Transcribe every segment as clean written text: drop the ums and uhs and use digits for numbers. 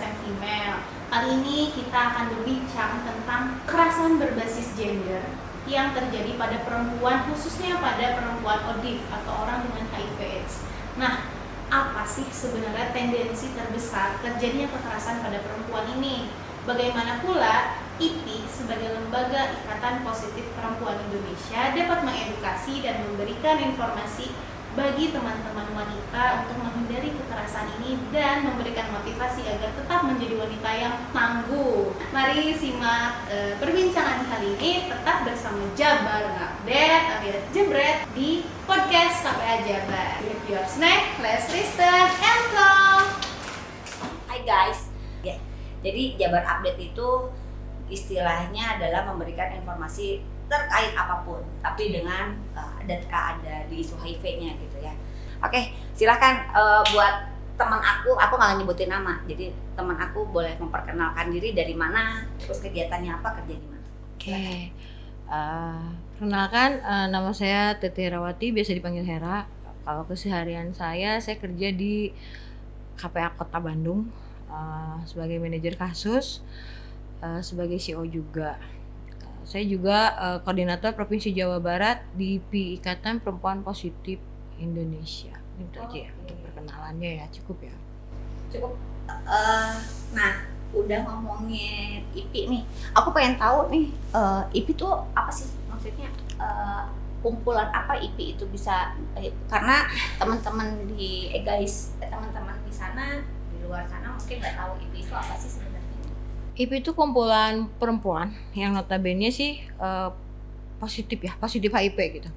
and Female. Kali ini kita akan berbincang tentang kekerasan berbasis gender yang terjadi pada perempuan, khususnya pada perempuan ODIF atau orang dengan HIV/AIDS. Nah, apa sih sebenarnya tendensi terbesar terjadinya kekerasan pada perempuan ini? Bagaimana pula IPI sebagai lembaga Ikatan Positif Perempuan Indonesia dapat mengedukasi dan memberikan informasi bagi teman-teman wanita untuk menghindari kekerasan ini dan memberikan motivasi agar tetap menjadi wanita yang tangguh. Mari simak perbincangan kali ini tetap bersama Jabar Ngupdate alias Jebret di podcast KPA Jabar. With your snack, let's listen and go. Hai guys, jadi Jabar Update itu istilahnya adalah memberikan informasi terkait apapun, tapi dengan ada di isu HIV-nya gitu ya. Oke, silahkan buat teman aku nggak nyebutin nama, jadi teman aku boleh memperkenalkan diri dari mana, terus kegiatannya apa, kerja di mana. Oke, perkenalkan nama saya Tete Herawati, biasa dipanggil Hera. Kalau keseharian saya kerja di KPA Kota Bandung sebagai manajer kasus, sebagai CEO juga. Saya juga koordinator Provinsi Jawa Barat di IPI Ikatan Perempuan Positif Indonesia. Itu aja ya untuk perkenalannya ya, cukup ya. Cukup. Nah, udah ngomongin IPI nih, aku pengen tahu nih, IPI itu apa sih maksudnya? Kumpulan apa IPI itu bisa? Karena teman-teman teman-teman di sana, di luar sana mungkin nggak tahu IPI itu apa sih sebenarnya. IPI itu kumpulan perempuan yang notabene sih positif HIV gitu.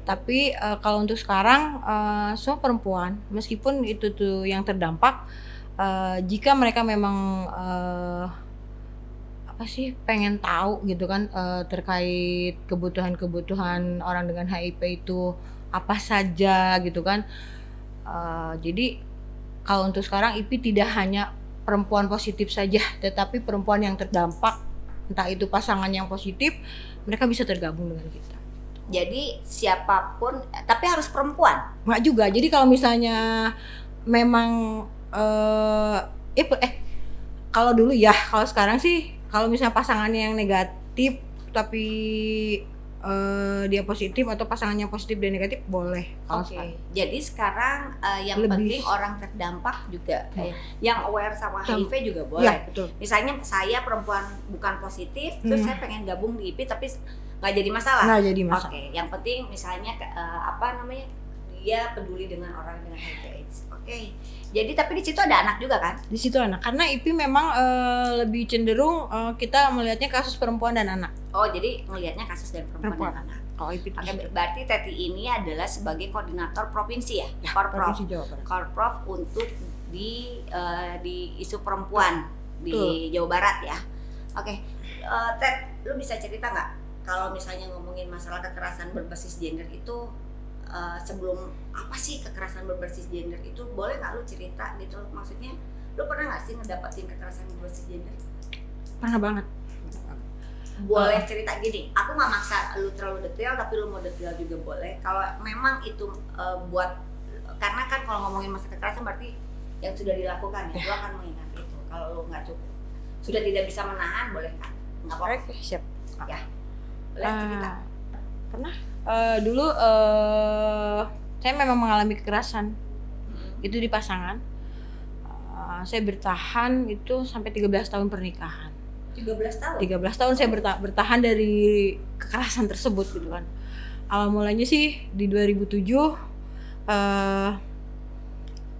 Tapi kalau untuk sekarang semua perempuan, meskipun itu tuh yang terdampak, jika mereka memang pengen tahu gitu kan terkait kebutuhan orang dengan HIV itu apa saja gitu kan. Jadi kalau untuk sekarang IPI tidak hanya perempuan positif saja, tetapi perempuan yang terdampak, entah itu pasangan yang positif, mereka bisa tergabung dengan kita. Jadi siapapun, tapi harus perempuan? Nggak juga. Jadi kalau misalnya memang kalau dulu ya, kalau sekarang sih, kalau misalnya pasangannya yang negatif tapi dia positif atau pasangannya positif dan negatif boleh. Oke. Jadi sekarang yang penting orang terdampak juga yang aware sama HIV juga boleh. Ya, betul. Misalnya saya perempuan bukan positif, terus saya pengen gabung di IPI tapi nggak jadi masalah. Nggak jadi masalah. Oke. Yang penting misalnya dia peduli dengan orang dengan HIV/AIDS. Oke. Jadi tapi di situ ada anak juga kan? Di situ anak, karena IPI memang lebih cenderung kita melihatnya kasus perempuan dan anak. Oh, jadi ngelihatnya kasus dari perempuan dan anak. Oh, IPI. Oke, berarti Teti ini adalah sebagai koordinator provinsi ya? Provinsi Jawa Barat. Korprov untuk di isu perempuan di Jawa Barat ya. Oke, Tet, lu bisa cerita nggak kalau misalnya ngomongin masalah kekerasan berbasis gender itu sebelum apa sih kekerasan berbasis gender itu, boleh nggak lu cerita gitu? Maksudnya lu pernah nggak sih ngedapatin kekerasan berbasis gender? Pernah banget. Boleh cerita gini, aku nggak maksa lu terlalu detail, tapi lu mau detail juga boleh. Kalau memang itu karena kan kalau ngomongin masa kekerasan berarti yang sudah dilakukan ya, lu akan mengingat itu. Kalau lu nggak cukup, sudah tidak bisa menahan, boleh kan? Nggak apa-apa. Oke, siap. Ya, boleh cerita. Pernah. Dulu saya memang mengalami kekerasan. Itu di pasangan. Saya bertahan itu sampai 13 tahun pernikahan. 13 tahun? 13 tahun saya bertahan dari kekerasan tersebut gitu kan. Awal mulanya sih di 2007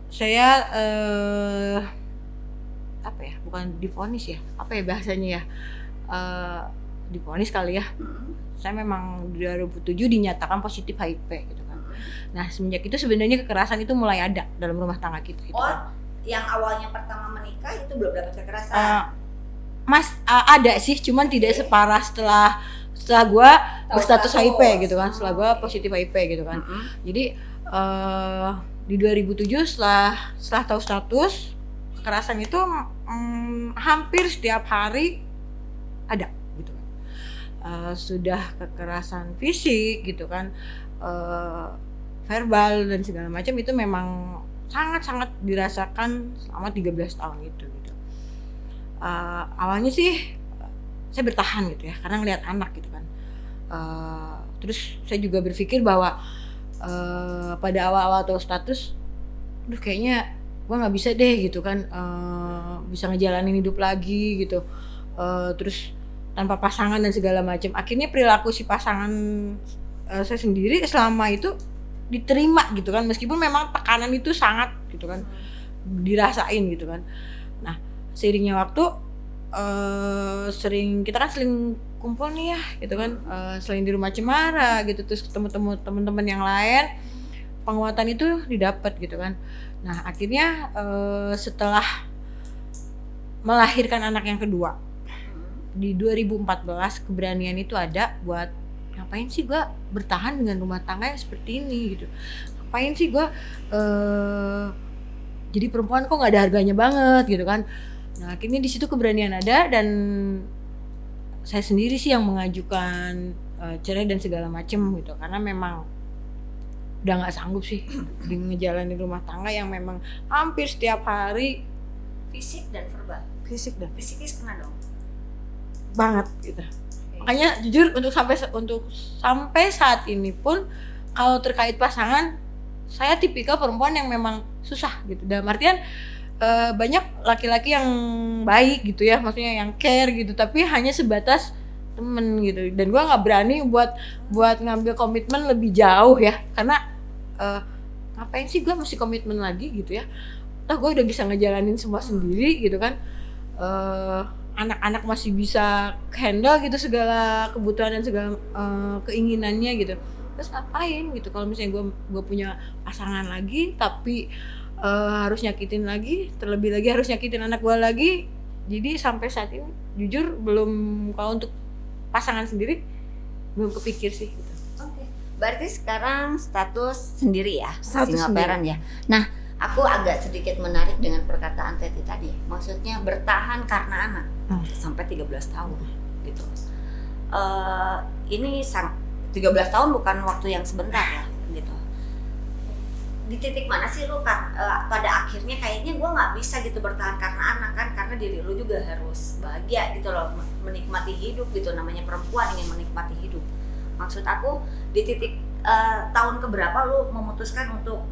saya bukan divonis ya, bahasanya ya, divonis kali ya. Saya memang di 2007 dinyatakan positif HIV gitu kan. Nah, semenjak itu sebenarnya kekerasan itu mulai ada dalam rumah tangga kita itu. Yang awalnya pertama menikah itu belum dapat kekerasan? Ada sih, cuman tidak separah setelah gue berstatus HIV gitu kan, setelah gue positif HIV gitu kan. Jadi di 2007 setelah tahu status kekerasan itu hampir setiap hari ada gitu kan. Sudah kekerasan fisik gitu kan, verbal dan segala macam, itu memang sangat-sangat dirasakan selama 13 tahun itu gitu. Awalnya sih saya bertahan gitu ya karena ngeliat anak gitu kan. Terus saya juga berpikir bahwa pada awal-awal tahu status, aduh kayaknya gue nggak bisa deh gitu kan, bisa ngejalanin hidup lagi gitu, terus tanpa pasangan dan segala macam. Akhirnya perilaku si pasangan saya sendiri selama itu diterima gitu kan, meskipun memang tekanan itu sangat gitu kan dirasain gitu kan. Nah seiringnya waktu kita kan sering kumpul nih ya gitu kan, selain di rumah Cemara gitu, terus ketemu teman-teman yang lain, penguatan itu didapat gitu kan. Nah akhirnya setelah melahirkan anak yang kedua di 2014, keberanian itu ada buat ngapain sih gue bertahan dengan rumah tangga yang seperti ini gitu, ngapain sih gue jadi perempuan kok nggak ada harganya banget gitu kan. Nah akhirnya di situ keberanian ada dan saya sendiri sih yang mengajukan cerai dan segala macem gitu, karena memang udah nggak sanggup sih di ngejalanin rumah tangga yang memang hampir setiap hari Fisik dan verbal. Fisikis kena dong. banget gitu. Makanya jujur untuk sampai saat ini pun kalau terkait pasangan, saya tipikal perempuan yang memang susah gitu. Dalam artian banyak laki-laki yang baik gitu ya, maksudnya yang care gitu, tapi hanya sebatas temen gitu. Dan gue nggak berani buat ngambil komitmen lebih jauh ya, karena ngapain sih gue mesti komitmen lagi gitu ya. Toh gue udah bisa ngejalanin semua sendiri gitu kan. Anak-anak masih bisa handle gitu segala kebutuhan dan segala keinginannya gitu. Terus ngapain gitu kalau misalnya gue punya pasangan lagi tapi harus nyakitin lagi, terlebih lagi harus nyakitin anak gue lagi. Jadi sampai saat ini jujur belum, kalau untuk pasangan sendiri belum kepikir sih gitu. Oke. Berarti sekarang status sendiri ya, Status single parent ya. Nah, aku agak sedikit menarik dengan perkataan Teti tadi. Maksudnya bertahan karena anak sampai 13 tahun gitu. Ini 13 tahun bukan waktu yang sebentar ya gitu. Di titik mana sih lu pada akhirnya kayaknya gue nggak bisa gitu bertahan karena anak kan, karena diri lu juga harus bahagia gitu loh, menikmati hidup gitu, namanya perempuan ingin menikmati hidup. Maksud aku di titik tahun keberapa lu memutuskan untuk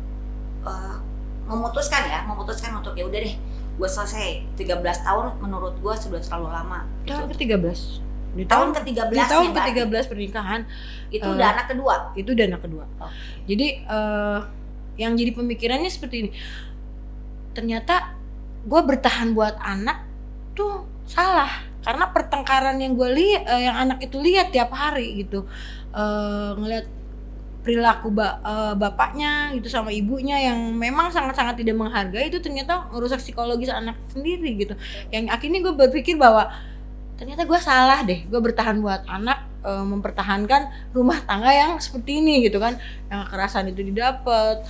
ya udah deh gue selesai, 13 tahun menurut gue sudah terlalu lama gitu. Tahun ke-13 di tahun ke-13 di tahun ke-13 pernikahan itu udah anak kedua. Jadi yang jadi pemikirannya seperti ini, ternyata gue bertahan buat anak tuh salah, karena pertengkaran yang gue lihat, yang anak itu lihat tiap hari gitu, ngelihat perilaku bapaknya gitu sama ibunya yang memang sangat-sangat tidak menghargai, itu ternyata merusak psikologis anak sendiri gitu. Yang akhirnya gue berpikir bahwa ternyata gue salah deh, gue bertahan buat anak, mempertahankan rumah tangga yang seperti ini gitu kan, yang kekerasan itu didapat.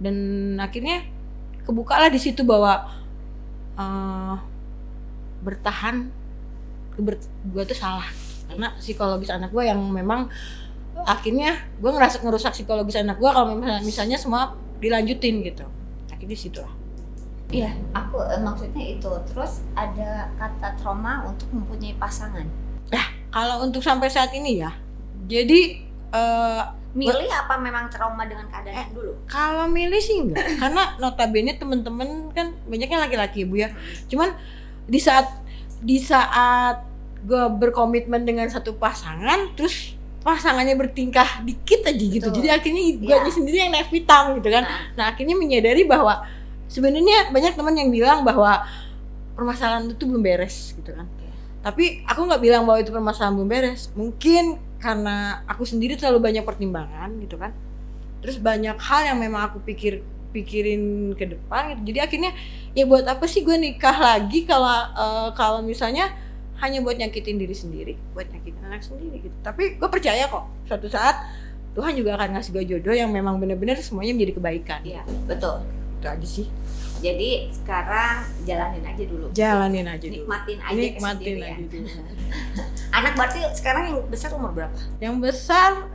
Dan akhirnya kebukalah di situ bahwa bertahan gue tuh salah, karena psikologis anak gue yang memang akhirnya gue ngerusak psikologis anak gue kalau misalnya semua dilanjutin gitu. Akhirnya di situ lah. Iya, aku maksudnya itu. Terus ada kata trauma untuk mempunyai pasangan. Nah, kalau untuk sampai saat ini ya, jadi milih apa memang trauma dengan keadaan dulu? Kalau milih sih enggak, karena notabene temen-temen kan banyaknya laki-laki Bu ya. Cuman di saat gue berkomitmen dengan satu pasangan, terus pasangannya bertingkah dikit aja gitu. Betul. Jadi akhirnya gue sendiri yang naik hitam gitu kan. Nah akhirnya menyadari bahwa sebenarnya banyak teman yang bilang bahwa permasalahan itu belum beres gitu kan. Tapi aku nggak bilang bahwa itu permasalahan belum beres. Mungkin karena aku sendiri terlalu banyak pertimbangan gitu kan. Terus banyak hal yang memang aku pikirin ke depan gitu. Jadi akhirnya ya buat apa sih gue nikah lagi kalau misalnya hanya buat nyakitin diri sendiri, buat nyakitin anak sendiri gitu. Tapi gue percaya kok suatu saat Tuhan juga akan ngasih gue jodoh yang memang benar-benar semuanya menjadi kebaikan. Iya, betul. Itu aja sih. Jadi sekarang jalanin aja dulu. Nikmatin aja dulu. Anak berarti sekarang yang besar umur berapa? Yang besar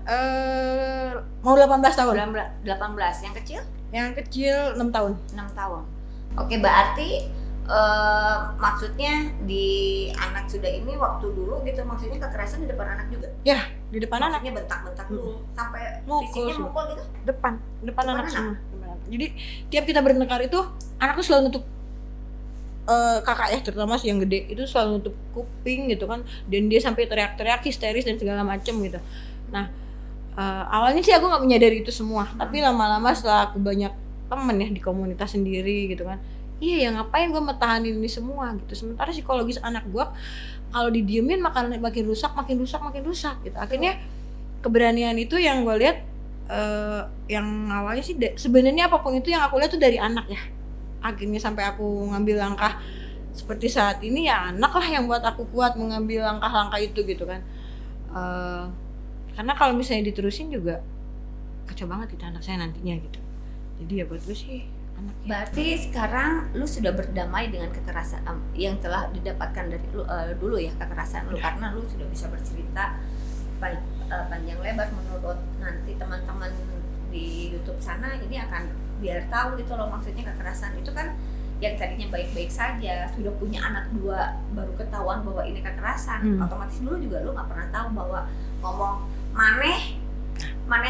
mau 18 tahun. 18. Yang kecil? Yang kecil 6 tahun. 6 tahun. Oke, berarti maksudnya di anak sudah ini waktu dulu gitu, maksudnya kekerasan di depan anak juga. Ya, di depan anak. Maksudnya bentak-bentak lu sampai Mukul fisiknya sih. mukul gitu. Depan Depan anak anak? semua. Depan anak. Jadi tiap kita bertengkar itu anak tuh selalu nutup kakak ya, terutama si yang gede itu selalu nutup kuping gitu kan, dan dia sampai teriak-teriak histeris dan segala macem gitu. Nah awalnya sih aku nggak menyadari itu semua, tapi lama-lama setelah aku banyak temen ya di komunitas sendiri gitu kan, iya ya ngapain gue mentahanin ini semua gitu, sementara psikologis anak gue kalau didiemin makin rusak gitu. Akhirnya keberanian itu yang gue lihat yang awalnya sih sebenarnya apapun itu yang aku lihat tuh dari anak ya, akhirnya sampai aku ngambil langkah seperti saat ini ya anak lah yang buat aku kuat mengambil langkah-langkah itu gitu kan. Karena kalau misalnya diterusin juga kacau banget itu anak saya nantinya gitu. Jadi ya buat gue sih anaknya. Berarti sekarang lu sudah berdamai dengan kekerasan yang telah didapatkan dari lu dulu ya, kekerasan lu, karena lu sudah bisa bercerita panjang lebar. Menurut nanti teman-teman di YouTube sana ini akan biar tahu gitu loh, maksudnya kekerasan itu kan yang tadinya baik-baik saja, sudah punya anak 2 baru ketahuan bahwa ini kekerasan. Otomatis dulu juga lu nggak pernah tahu bahwa ngomong maneh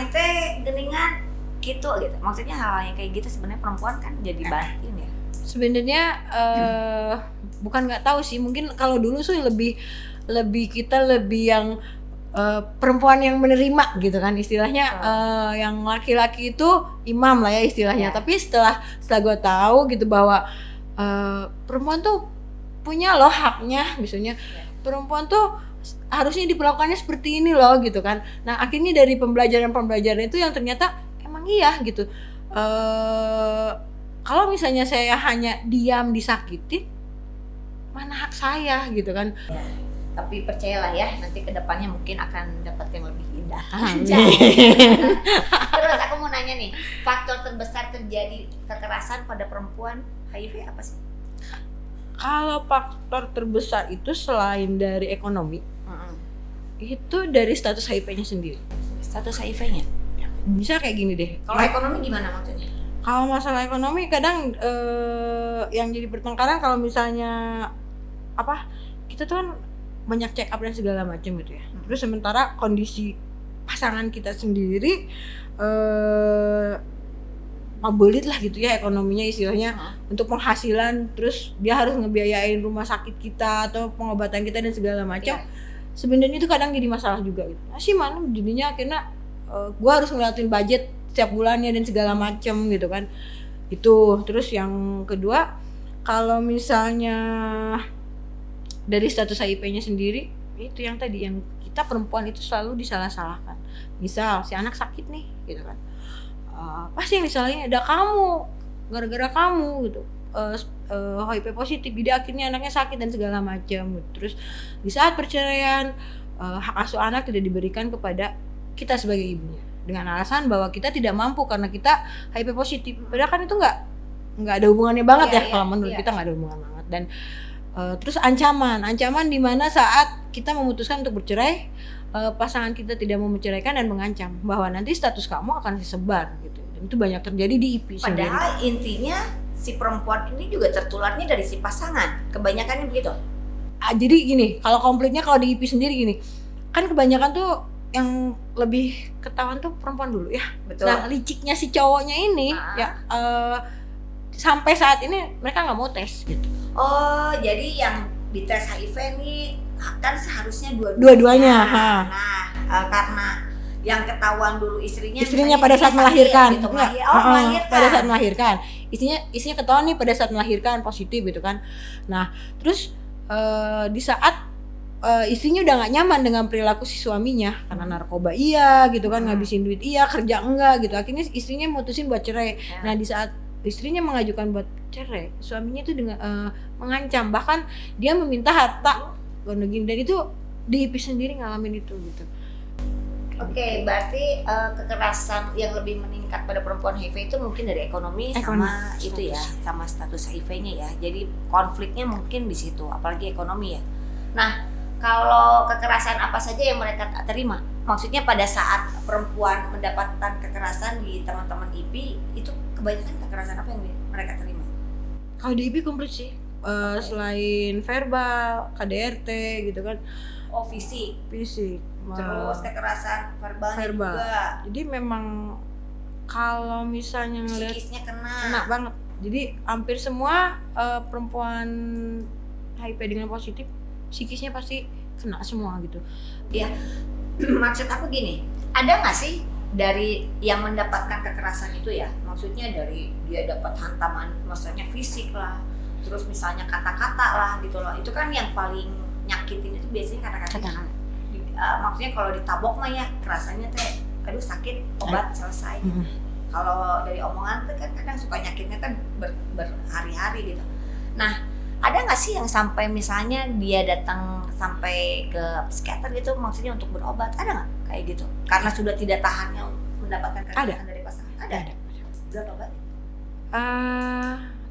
teh geningan gitu, maksudnya hal yang kayak gitu sebenarnya perempuan kan jadi batin ya. Sebenarnya bukan nggak tahu sih, mungkin kalau dulu sih lebih kita lebih yang perempuan yang menerima gitu kan istilahnya, yang laki-laki itu imam lah ya istilahnya. Tapi setelah gue tahu gitu bahwa perempuan tuh punya loh haknya, misalnya perempuan tuh harusnya diperlakukannya seperti ini loh gitu kan. Nah akhirnya dari pembelajaran itu yang ternyata emang iya gitu. Kalau misalnya saya hanya diam disakitin, mana hak saya gitu kan. Tapi percayalah ya, nanti kedepannya mungkin akan dapat yang lebih indah. Terus aku mau nanya nih, faktor terbesar terjadi kekerasan pada perempuan HIV apa sih? Kalau faktor terbesar itu selain dari ekonomi, itu dari status HIV-nya sendiri. Status HIV-nya? Bisa kayak gini deh. Kalau ekonomi gimana maksudnya? Kalau masalah ekonomi kadang yang jadi pertengkaran kalau misalnya kita tuh kan banyak check up dan segala macam gitu ya. Terus sementara kondisi pasangan kita sendiri mabelit lah gitu ya ekonominya istilahnya, untuk penghasilan, terus dia harus ngebiayain rumah sakit kita atau pengobatan kita dan segala macam. Sebenarnya itu kadang jadi masalah juga gitu. Nah sih mana jadinya akhirnya gue harus ngeliatin budget setiap bulannya dan segala macam gitu kan. Itu terus yang kedua, kalau misalnya dari status HIV-nya sendiri, itu yang tadi yang kita perempuan itu selalu disalah-salahkan. Misal si anak sakit nih gitu kan, pasti misalnya ada kamu, gara-gara kamu gitu HIV positif, jadi akhirnya anaknya sakit dan segala macam. Terus di saat perceraian hak asuh anak tidak diberikan kepada kita sebagai ibunya dengan alasan bahwa kita tidak mampu karena kita HIV positif. Padahal kan itu nggak ada hubungannya banget ya kalau menurut kita nggak ada hubungan banget. Dan terus ancaman di mana saat kita memutuskan untuk bercerai, pasangan kita tidak mau menceraikan dan mengancam bahwa nanti status kamu akan disebar gitu. Dan itu banyak terjadi di IP sendiri. Padahal intinya si perempuan ini juga tertularnya dari si pasangan, kebanyakannya begitu. Jadi gini, kalau konfliknya kalau di IP sendiri gini, kan kebanyakan tuh yang lebih ketahuan tuh perempuan dulu ya. Betul. Nah liciknya si cowoknya ini ya sampai saat ini mereka nggak mau tes gitu. Oh, jadi yang dites HIV ini kan seharusnya dua-duanya. Nah, karena yang ketahuan dulu istrinya pada saat melahirkan. Gitu, melahirkan. Pada saat melahirkan. Istrinya ketahuan nih pada saat melahirkan positif gitu kan. Nah, terus di saat istrinya udah nggak nyaman dengan perilaku si suaminya karena narkoba iya gitu kan, ngabisin duit iya, kerja enggak gitu. Akhirnya istrinya mutusin buat cerai. Nah, di saat istrinya mengajukan buat cerai, suaminya itu dengan mengancam, bahkan dia meminta harta dan itu di IP sendiri ngalamin itu gitu. Oke, berarti kekerasan yang lebih meningkat pada perempuan HIV itu mungkin dari ekonomi sama itu ya, sama status HIV-nya ya. Jadi konfliknya mungkin di situ, apalagi ekonomi ya. Nah, kalau kekerasan apa saja yang mereka terima? Maksudnya pada saat perempuan mendapatkan kekerasan di teman-teman IP, itu kebanyakan kekerasan apa yang mereka terima? Kalau di IP komplit sih, selain verbal, KDRT gitu kan, Oh, fisik. fisik, Terus kekerasan verbalnya verbal. juga. Jadi memang kalau misalnya ngeliat Psikisnya kena kena. banget. Jadi hampir semua perempuan HIV dengan positif psikisnya pasti kena semua gitu. Maksud aku gini, ada nggak sih dari yang mendapatkan kekerasan itu ya, maksudnya dari dia dapat hantaman, maksudnya fisik lah, terus misalnya kata-kata lah gitu loh, itu kan yang paling nyakitin itu biasanya kata-kata. Maksudnya kalau ditabok mah ya kerasannya teh, aduh sakit, obat selesai. Kalau dari omongan tuh kan kadang suka nyakitnya kan berhari-hari gitu. Nah, ada nggak sih yang sampai misalnya dia datang sampai ke psikiater gitu, maksudnya untuk berobat, ada nggak kayak gitu? Karena sudah tidak tahannya mendapatkan kekerasan dari pasangan. Ada. Berapa banyak?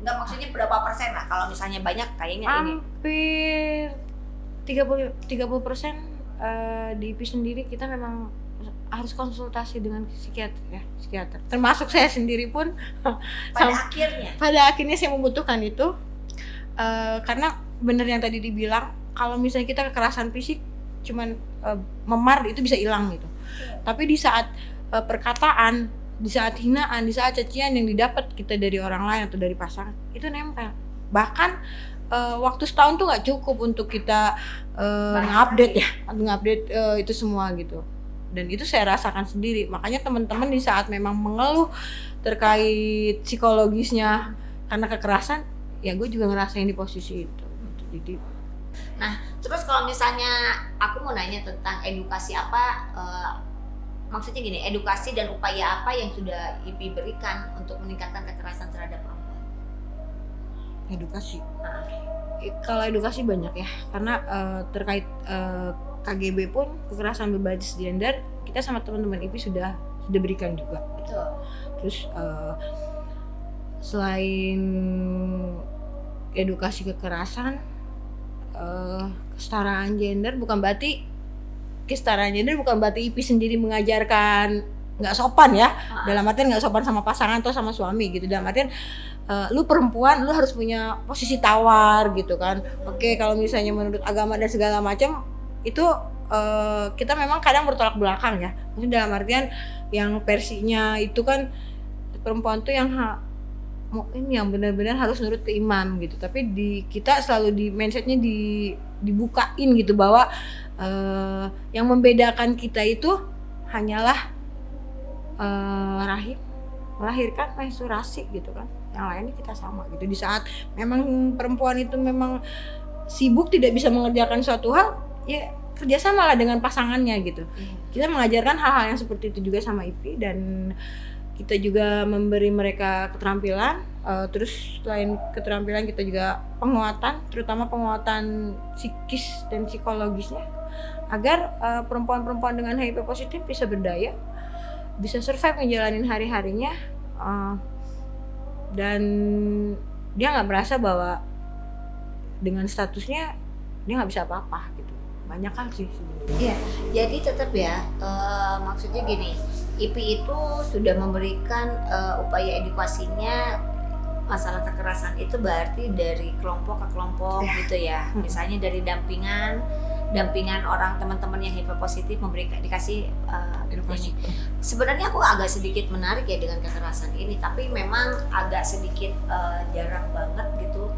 Nggak, maksudnya berapa persen lah? Kalau misalnya banyak, kayaknya ini. Hampir 30% di IP sendiri kita memang harus konsultasi dengan psikiater. Termasuk saya sendiri pun pada akhirnya saya membutuhkan itu. Karena bener yang tadi dibilang, kalau misalnya kita kekerasan fisik cuman memar itu bisa hilang gitu. Tapi di saat perkataan, di saat hinaan, di saat cacian yang didapat kita dari orang lain atau dari pasangan, itu nempel. Bahkan waktu setahun tuh nggak cukup untuk kita ngupdate itu semua gitu. Dan itu saya rasakan sendiri. Makanya teman-teman di saat memang mengeluh terkait psikologisnya karena kekerasan, ya gue juga ngerasain di posisi itu. Jadi, nah, terus kalau misalnya aku mau nanya tentang edukasi apa, maksudnya gini, edukasi dan upaya apa yang sudah IP berikan untuk meningkatkan kekerasan terhadap perempuan? Edukasi. Kalau edukasi banyak ya, karena terkait KGB pun kekerasan berbasis gender kita sama teman-teman IP sudah berikan juga. Betul. Terus selain edukasi kekerasan, kesetaraan gender bukan berarti IP sendiri mengajarkan nggak sopan ya. Dalam artian nggak sopan sama pasangan atau sama suami gitu. Dalam artian lu perempuan, lu harus punya posisi tawar gitu kan. Oke, kalau misalnya menurut agama dan segala macam itu kita memang kadang bertolak belakang ya. Maksudnya dalam artian yang versinya itu kan perempuan tuh yang yang benar-benar harus nurut ke imam gitu. Tapi kita selalu di mindsetnya dibukain gitu bahwa yang membedakan kita itu hanyalah rahim, melahirkan, menstruasi gitu kan. Yang lainnya kita sama gitu. Di saat memang perempuan itu memang sibuk tidak bisa mengerjakan suatu hal, ya kerjasama lah dengan pasangannya gitu. Kita mengajarkan hal-hal yang seperti itu juga sama IP, dan kita juga memberi mereka keterampilan. Terus selain keterampilan kita juga penguatan, terutama penguatan psikis dan psikologisnya, agar perempuan-perempuan dengan HIV positif bisa berdaya, bisa survive ngejalanin hari-harinya, dan dia nggak merasa bahwa dengan statusnya dia nggak bisa apa-apa gitu. Banyak hal sih sebenarnya. Iya, jadi tetap ya, maksudnya gini, IP itu sudah memberikan upaya edukasinya masalah kekerasan itu berarti dari kelompok ke kelompok gitu ya. Misalnya dari dampingan orang teman-teman yang HIV positif dikasih edukasi. Sebenarnya aku agak sedikit menarik ya dengan kekerasan ini, tapi memang agak sedikit jarang banget gitu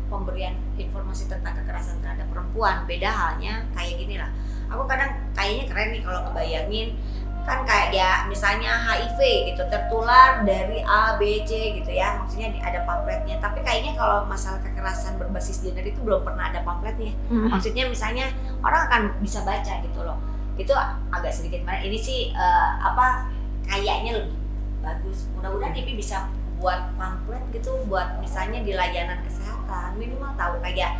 pemberian informasi tentang kekerasan terhadap perempuan. Beda halnya kayak gini lah. Aku kadang kayaknya keren nih kalau ngebayangin kan kayak ya misalnya HIV gitu, tertular dari A, B, C gitu ya. Maksudnya ada pamfletnya. Tapi kayaknya kalau masalah kekerasan berbasis gender itu belum pernah ada pamfletnya. Maksudnya misalnya orang akan bisa baca gitu loh. Itu agak sedikit menarik. Ini sih kayaknya lebih bagus. Mudah-mudahan IP bisa buat pamflet gitu, buat misalnya di layanan kesehatan, minimal tahu kayak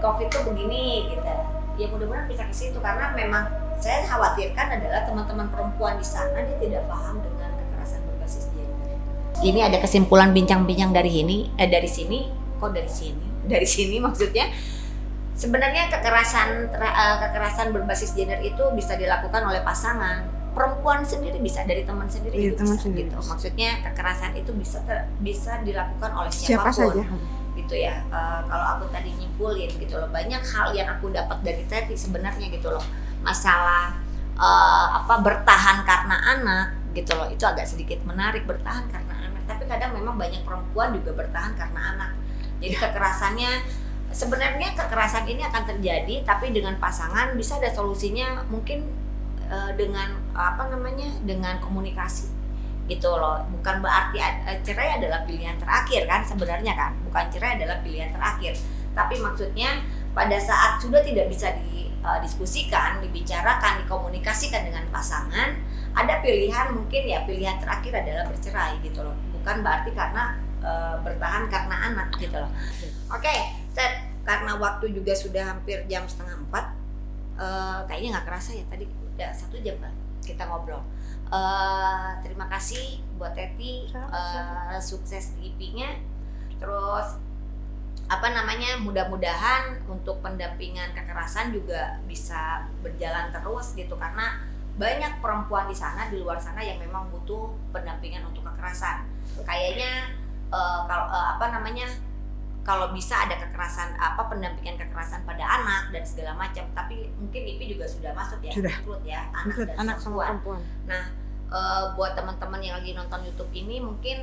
COVID tuh begini gitu. Ya mudah-mudahan bisa ke situ, karena memang saya khawatirkan adalah teman-teman perempuan di sana dia tidak paham dengan kekerasan berbasis gender. Ini ada kesimpulan bincang-bincang dari sini maksudnya sebenarnya kekerasan berbasis gender itu bisa dilakukan oleh pasangan. perempuan sendiri bisa, dari teman sendiri Iya, juga teman bisa sendiri gitu. bisa. Maksudnya kekerasan itu bisa dilakukan oleh Siapa siapapun saja. gitu ya. Kalau aku tadi nyimpulin gitu loh, banyak hal yang aku dapat dari Teti sebenarnya gitu loh. Masalah bertahan karena anak gitu loh, itu agak sedikit menarik, bertahan karena anak. Tapi kadang memang banyak perempuan juga bertahan karena anak. Jadi kekerasannya, sebenarnya kekerasan ini akan terjadi, tapi dengan pasangan bisa ada solusinya, mungkin dengan dengan komunikasi gitu loh. Bukan berarti cerai adalah pilihan terakhir kan sebenarnya kan, bukan cerai adalah pilihan terakhir, tapi maksudnya pada saat sudah tidak bisa didiskusikan, dibicarakan, dikomunikasikan dengan pasangan, ada pilihan, mungkin ya pilihan terakhir adalah bercerai gitu loh, bukan berarti karena bertahan karena anak gitu loh. Oke, Ted, karena waktu juga sudah hampir jam 3:30, kayaknya nggak kerasa ya, tadi udah 1 jam kan kita ngobrol. Terima kasih buat Teti, sukses di IP-nya. Terus mudah-mudahan untuk pendampingan kekerasan juga bisa berjalan terus gitu, karena banyak perempuan di sana, di luar sana yang memang butuh pendampingan untuk kekerasan. Kayaknya kalau bisa ada kekerasan, pendampingan kekerasan pada anak dan segala macam, tapi mungkin IP juga sudah masuk ya, Sudah. include ya Anak sama perempuan. Nah, buat teman-teman yang lagi nonton YouTube ini, mungkin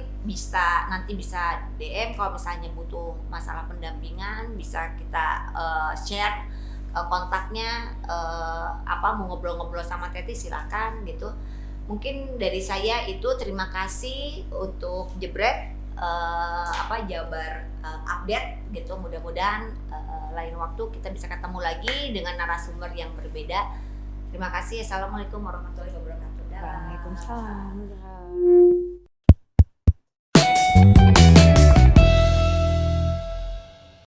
nanti bisa DM kalau misalnya butuh masalah pendampingan, bisa kita share kontaknya, mau ngobrol-ngobrol sama Teti silakan gitu. Mungkin dari saya itu terima kasih untuk Jebret Jabar update gitu. Mudah-mudahan lain waktu kita bisa ketemu lagi dengan narasumber yang berbeda. Terima kasih. Assalamualaikum warahmatullahi wabarakatuh. Dah. Waalaikumsalam.